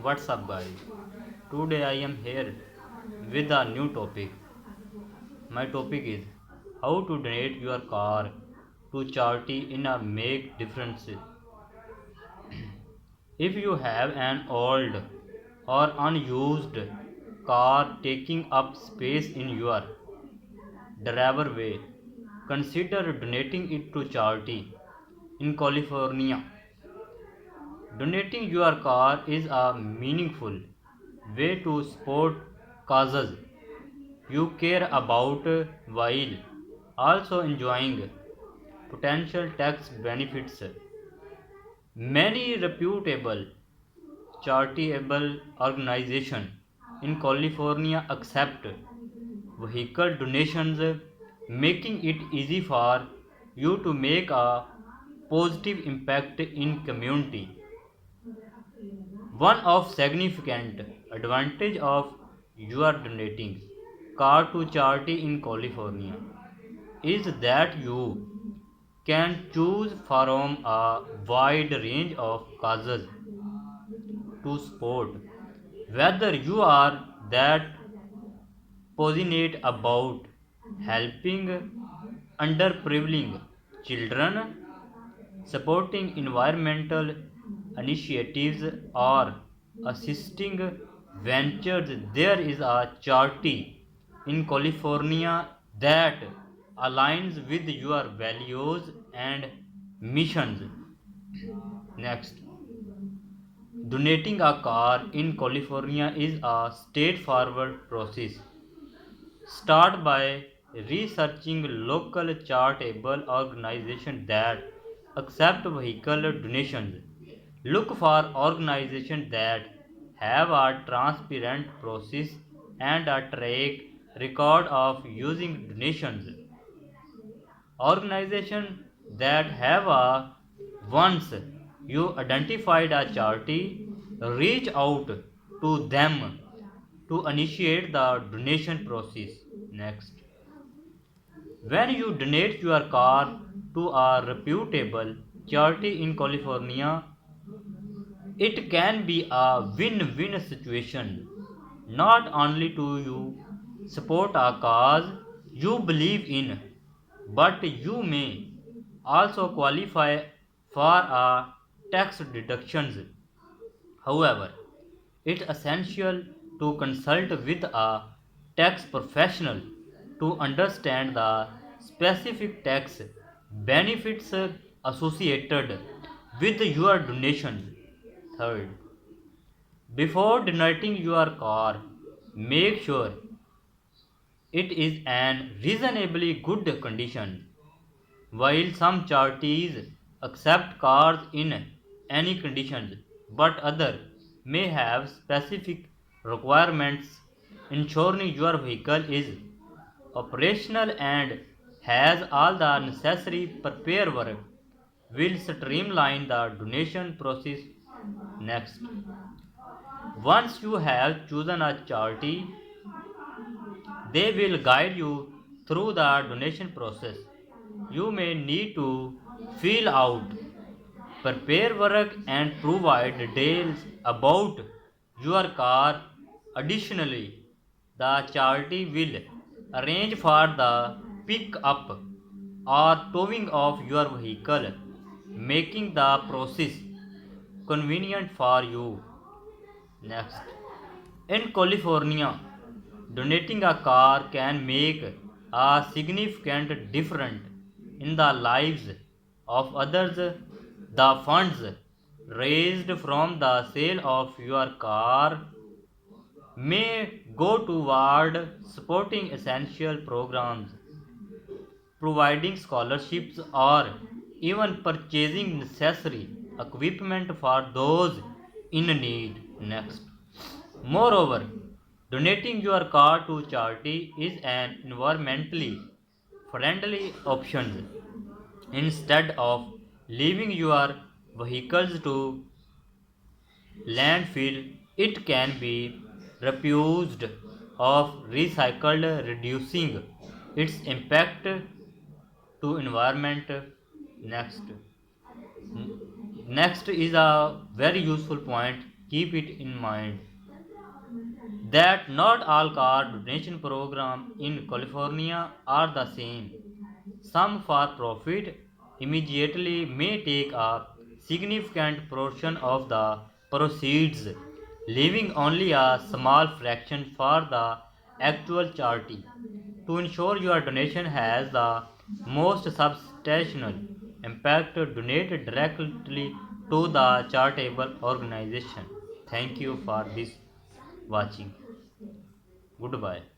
What's up, guys? Today I am here with a new topic. My topic is how to donate your car to charity in a make difference. If you have an old or unused car taking up space in your driveway, consider donating it to charity. In California, donating your car is a meaningful way to support causes you care about while also enjoying potential tax benefits. Many reputable charitable organizations in California accept vehicle donations, making it easy for you to make a positive impact in community. One of significant advantage of your donating car to charity in California is that you can choose from a wide range of causes to support. Whether you are that passionate about helping underprivileged children, supporting environmental initiatives, or assisting ventures, there is a charity in California that aligns with your values and missions. Next, donating a car in California is a straightforward process. Start by researching local charitable organizations that accept vehicle donations. Look for organizations that have a transparent process and a track record of using donations. Organizations that have a once you identified a charity, reach out to them to initiate the donation process. Next, when you donate your car to a reputable charity in California, it can be a win-win situation. Not only do you support a cause you believe in, but you may also qualify for a tax deductions. However, it's essential to consult with a tax professional to understand the specific tax benefits associated with your donations. Third, before donating your car, make sure it is in reasonably good condition. While some charities accept cars in any conditions, but others may have specific requirements, ensuring your vehicle is operational and has all the necessary paperwork will streamline the donation process. Next, once you have chosen a charity, they will guide you through the donation process. You may need to fill out paperwork and provide details about your car. Additionally, the charity will arrange for the pick up or towing of your vehicle, making the process convenient for you. Next, in California, donating a car can make a significant difference in the lives of others. The funds raised from the sale of your car may go toward supporting essential programs, providing scholarships, or even purchasing necessary equipment for those in need. Next, moreover, donating your car to charity is an environmentally friendly option. Instead of leaving your vehicles to landfill, it can be reused or recycled, reducing its impact to environment. Next, next is a very useful point. Keep it in mind that not all car donation programs in California are the same. Some for profit immediately may take a significant portion of the proceeds, leaving only a small fraction for the actual charity. To ensure your donation has the most substantial impact, donate directly to the charitable organization. Thank you for this watching. Goodbye.